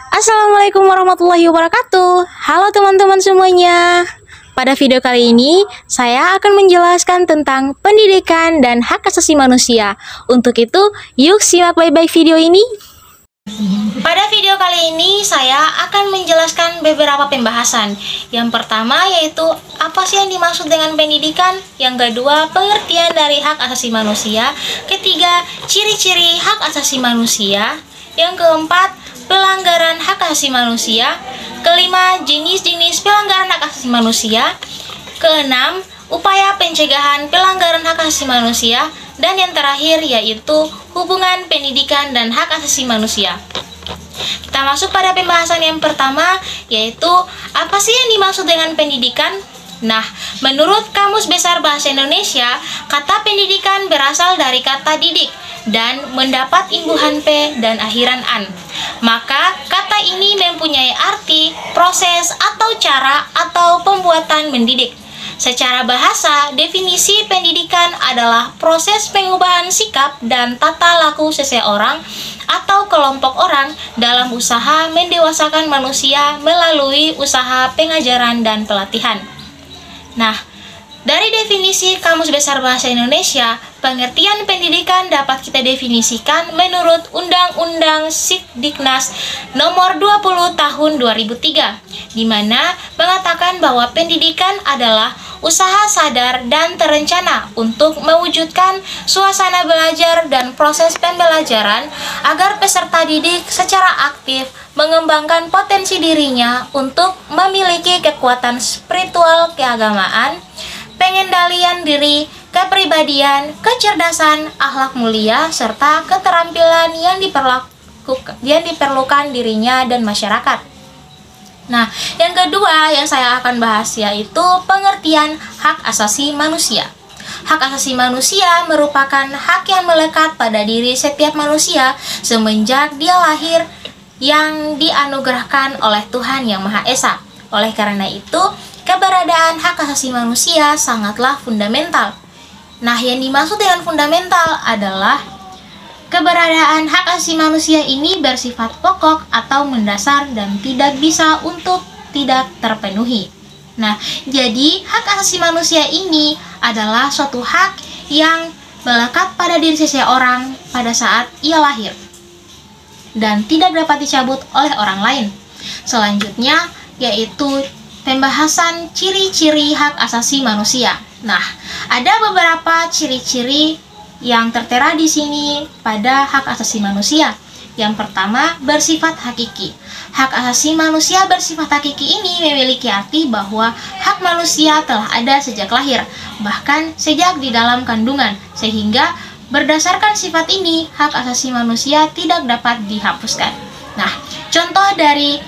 Assalamualaikum warahmatullahi wabarakatuh. Halo teman-teman semuanya. Pada video kali ini, saya akan menjelaskan tentang pendidikan dan hak asasi manusia. Untuk itu, yuk simak baik-baik video ini. Pada video kali ini, saya akan menjelaskan beberapa pembahasan. Yang pertama yaitu, apa sih yang dimaksud dengan pendidikan? Yang kedua, pengertian dari hak asasi manusia. Ketiga, ciri-ciri hak asasi manusia. Yang keempat, pelanggaran hak asasi manusia. Kelima, jenis-jenis pelanggaran hak asasi manusia. Keenam, upaya pencegahan pelanggaran hak asasi manusia. Dan yang terakhir yaitu hubungan pendidikan dan hak asasi manusia. Kita masuk pada pembahasan yang pertama, yaitu apa sih yang dimaksud dengan pendidikan? Nah, menurut Kamus Besar Bahasa Indonesia, kata pendidikan berasal dari kata didik dan mendapat imbuhan P dan akhiran an. Maka, kata ini mempunyai arti, proses, atau cara, atau pembuatan mendidik. Secara bahasa, definisi pendidikan adalah proses pengubahan sikap dan tata laku seseorang atau kelompok orang dalam usaha mendewasakan manusia melalui usaha pengajaran dan pelatihan. Nah, dari definisi Kamus Besar Bahasa Indonesia, pengertian pendidikan dapat kita definisikan menurut Undang-Undang Sidiknas Nomor 20 Tahun 2003, di mana mengatakan bahwa pendidikan adalah usaha sadar dan terencana untuk mewujudkan suasana belajar dan proses pembelajaran agar peserta didik secara aktif mengembangkan potensi dirinya untuk memiliki kekuatan spiritual keagamaan, pengendalian diri, kepribadian, kecerdasan, akhlak mulia, serta keterampilan yang diperlukan dirinya dan masyarakat. Nah, yang kedua yang saya akan bahas yaitu pengertian hak asasi manusia. Hak asasi manusia merupakan hak yang melekat pada diri setiap manusia semenjak dia lahir yang dianugerahkan oleh Tuhan Yang Maha Esa. Oleh karena itu, keberadaan hak asasi manusia sangatlah fundamental. Nah, yang dimaksud dengan fundamental adalah keberadaan hak asasi manusia ini bersifat pokok atau mendasar dan tidak bisa untuk tidak terpenuhi. Nah, jadi hak asasi manusia ini adalah suatu hak yang melekat pada diri seseorang pada saat ia lahir dan tidak dapat dicabut oleh orang lain. Selanjutnya yaitu pembahasan ciri-ciri hak asasi manusia. Nah, ada beberapa ciri-ciri yang tertera di sini pada hak asasi manusia. Yang pertama, bersifat hakiki. Hak asasi manusia bersifat hakiki ini memiliki arti bahwa hak manusia telah ada sejak lahir, bahkan sejak di dalam kandungan, sehingga berdasarkan sifat ini, hak asasi manusia tidak dapat dihapuskan. Nah, contoh dari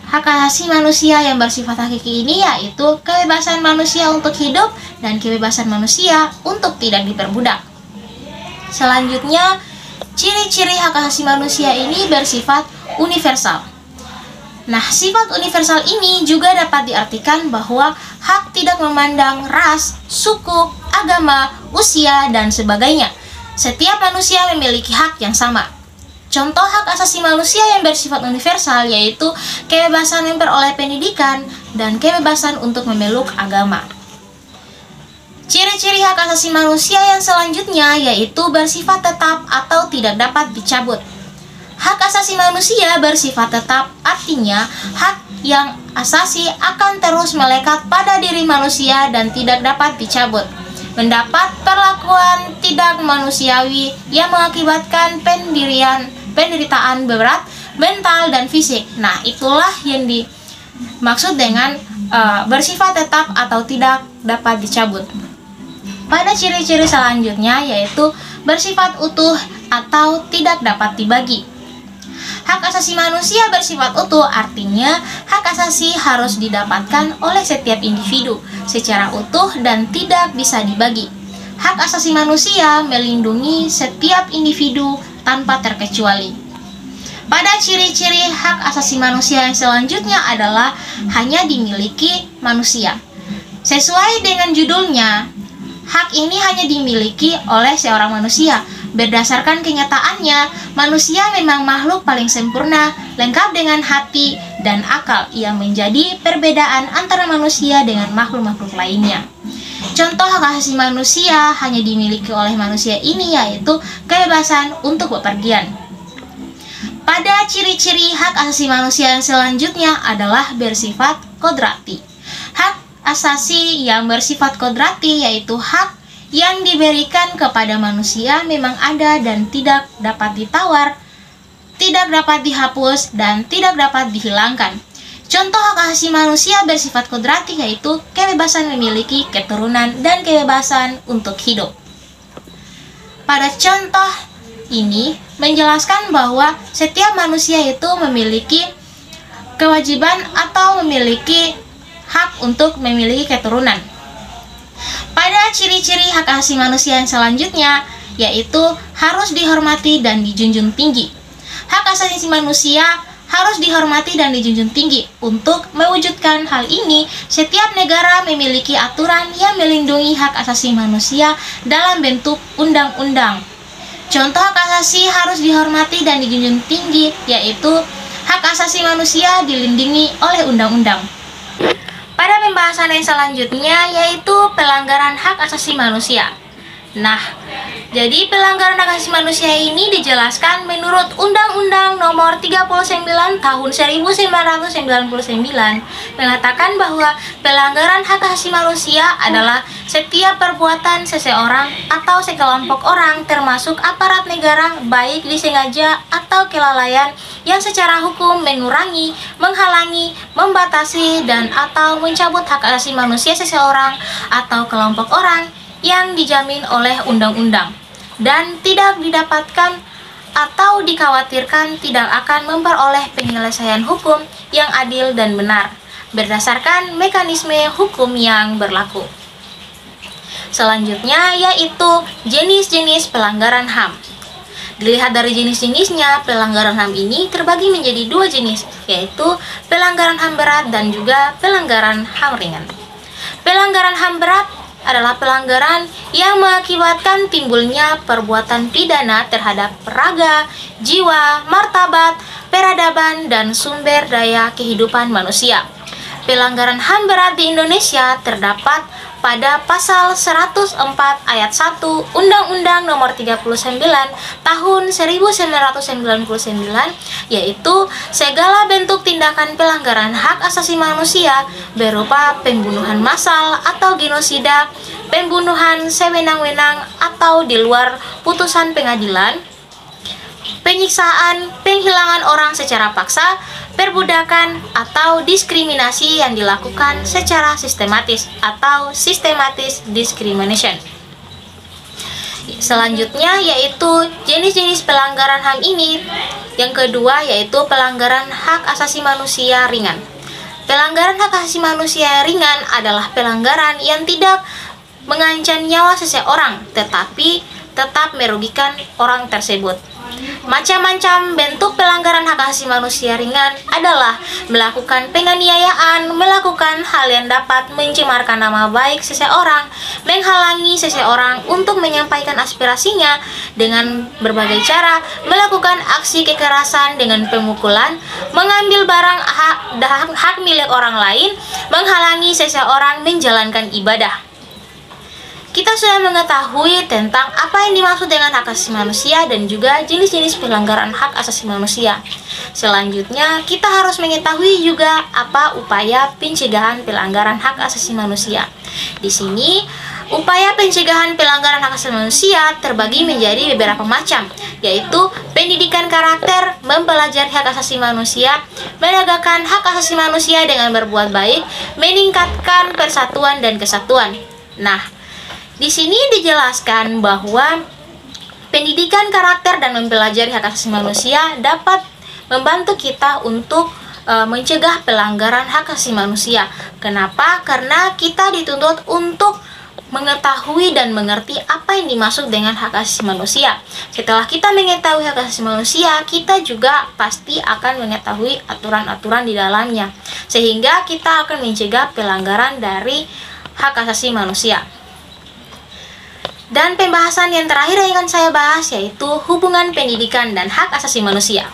hak asasi manusia yang bersifat hakiki ini yaitu kebebasan manusia untuk hidup dan kebebasan manusia untuk tidak diperbudak. Selanjutnya, ciri-ciri hak asasi manusia ini bersifat universal. Nah, sifat universal ini juga dapat diartikan bahwa hak tidak memandang ras, suku, agama, usia, dan sebagainya. Setiap manusia memiliki hak yang sama. Contoh hak asasi manusia yang bersifat universal yaitu kebebasan memperoleh pendidikan dan kebebasan untuk memeluk agama. Ciri-ciri hak asasi manusia yang selanjutnya yaitu bersifat tetap atau tidak dapat dicabut. Hak asasi manusia bersifat tetap artinya hak yang asasi akan terus melekat pada diri manusia dan tidak dapat dicabut. Mendapat perlakuan tidak manusiawi yang mengakibatkan penderitaan berat, mental, dan fisik. Nah, itulah yang dimaksud dengan bersifat tetap atau tidak dapat dicabut. Pada ciri-ciri selanjutnya yaitu bersifat utuh atau tidak dapat dibagi. Hak asasi manusia bersifat utuh artinya hak asasi harus didapatkan oleh setiap individu secara utuh dan tidak bisa dibagi. Hak asasi manusia melindungi setiap individu tanpa terkecuali. Pada ciri-ciri hak asasi manusia yang selanjutnya adalah hanya dimiliki manusia. Sesuai dengan judulnya, hak ini hanya dimiliki oleh seorang manusia, Berdasarkan kenyataannya, manusia memang makhluk paling sempurna, lengkap dengan hati dan akal yang menjadi perbedaan antara manusia dengan makhluk-makhluk lainnya. Contoh hak asasi manusia hanya dimiliki oleh manusia ini yaitu kebebasan untuk bepergian. Pada ciri-ciri hak asasi manusia yang selanjutnya adalah bersifat kodrati. Hak asasi yang bersifat kodrati yaitu hak yang diberikan kepada manusia memang ada dan tidak dapat ditawar, tidak dapat dihapus, dan tidak dapat dihilangkan. Contoh hak asasi manusia bersifat kodrati yaitu kebebasan memiliki keturunan dan kebebasan untuk hidup. Pada contoh ini menjelaskan bahwa setiap manusia itu memiliki kewajiban atau memiliki hak untuk memiliki keturunan. Pada ciri-ciri hak asasi manusia yang selanjutnya, yaitu harus dihormati dan dijunjung tinggi. Hak asasi manusia harus dihormati dan dijunjung tinggi. Untuk mewujudkan hal ini, setiap negara memiliki aturan yang melindungi hak asasi manusia dalam bentuk undang-undang. Contoh hak asasi harus dihormati dan dijunjung tinggi, yaitu hak asasi manusia dilindungi oleh undang-undang. Pada pembahasan yang selanjutnya yaitu pelanggaran hak asasi manusia. Nah, jadi pelanggaran hak asasi manusia ini dijelaskan menurut Undang-Undang Nomor 39 Tahun 1999 mengatakan bahwa pelanggaran hak asasi manusia adalah setiap perbuatan seseorang atau sekelompok orang termasuk aparat negara baik disengaja atau kelalaian yang secara hukum mengurangi, menghalangi, membatasi dan atau mencabut hak asasi manusia seseorang atau kelompok orang yang dijamin oleh undang-undang dan tidak didapatkan atau dikhawatirkan tidak akan memperoleh penyelesaian hukum yang adil dan benar berdasarkan mekanisme hukum yang berlaku. Selanjutnya yaitu jenis-jenis pelanggaran HAM. Dilihat dari jenis-jenisnya, pelanggaran HAM ini terbagi menjadi dua jenis, yaitu pelanggaran HAM berat dan juga pelanggaran HAM ringan. Pelanggaran HAM berat adalah pelanggaran yang mengakibatkan timbulnya perbuatan pidana terhadap raga, jiwa, martabat, peradaban, dan sumber daya kehidupan manusia. Pelanggaran HAM berat di Indonesia terdapat pada pasal 104 ayat 1 Undang-Undang Nomor 39 Tahun 1999 yaitu segala bentuk tindakan pelanggaran hak asasi manusia berupa pembunuhan massal atau genosida, pembunuhan sewenang-wenang atau di luar putusan pengadilan, penyiksaan, penghilangan orang secara paksa, perbudakan, atau diskriminasi yang dilakukan secara sistematis atau systematic discrimination. Selanjutnya yaitu jenis-jenis pelanggaran HAM ini. Yang kedua yaitu pelanggaran hak asasi manusia ringan. Pelanggaran hak asasi manusia ringan adalah pelanggaran yang tidak mengancam nyawa seseorang tetapi tetap merugikan orang tersebut. Macam-macam bentuk pelanggaran hak asasi manusia ringan adalah melakukan penganiayaan, melakukan hal yang dapat mencemarkan nama baik seseorang, menghalangi seseorang untuk menyampaikan aspirasinya dengan berbagai cara, melakukan aksi kekerasan dengan pemukulan, mengambil barang hak milik orang lain, menghalangi seseorang menjalankan ibadah. Kita sudah mengetahui tentang apa yang dimaksud dengan hak asasi manusia dan juga jenis-jenis pelanggaran hak asasi manusia. Selanjutnya, kita harus mengetahui juga apa upaya pencegahan pelanggaran hak asasi manusia. Di sini, upaya pencegahan pelanggaran hak asasi manusia terbagi menjadi beberapa macam, yaitu pendidikan karakter, mempelajari hak asasi manusia, menegakkan hak asasi manusia dengan berbuat baik, meningkatkan persatuan dan kesatuan. Nah, di sini dijelaskan bahwa pendidikan karakter dan mempelajari hak asasi manusia dapat membantu kita untuk mencegah pelanggaran hak asasi manusia. Kenapa? Karena kita dituntut untuk mengetahui dan mengerti apa yang dimaksud dengan hak asasi manusia. Setelah kita mengetahui hak asasi manusia, kita juga pasti akan mengetahui aturan-aturan di dalamnya, sehingga kita akan mencegah pelanggaran dari hak asasi manusia. Dan pembahasan yang terakhir yang akan saya bahas yaitu hubungan pendidikan dan hak asasi manusia.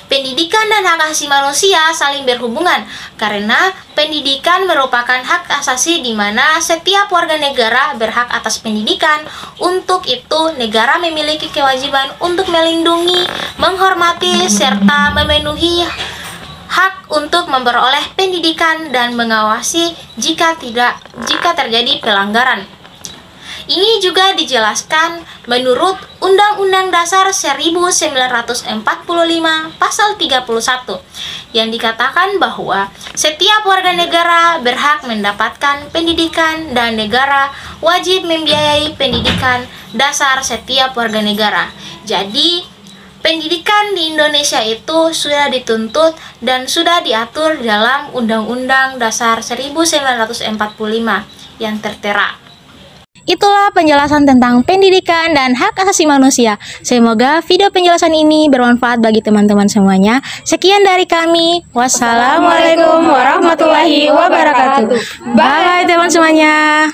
Pendidikan dan hak asasi manusia saling berhubungan karena pendidikan merupakan hak asasi di mana setiap warga negara berhak atas pendidikan. Untuk itu, negara memiliki kewajiban untuk melindungi, menghormati, serta memenuhi hak untuk memperoleh pendidikan dan mengawasi jika terjadi pelanggaran. Ini juga dijelaskan menurut Undang-Undang Dasar 1945 Pasal 31 yang dikatakan bahwa setiap warga negara berhak mendapatkan pendidikan dan negara wajib membiayai pendidikan dasar setiap warga negara. Jadi, pendidikan di Indonesia itu sudah dituntut dan sudah diatur dalam Undang-Undang Dasar 1945 yang tertera. Itulah penjelasan tentang pendidikan dan hak asasi manusia. Semoga video penjelasan ini bermanfaat bagi teman-teman semuanya. Sekian dari kami. Wassalamualaikum warahmatullahi wabarakatuh. Bye teman semuanya.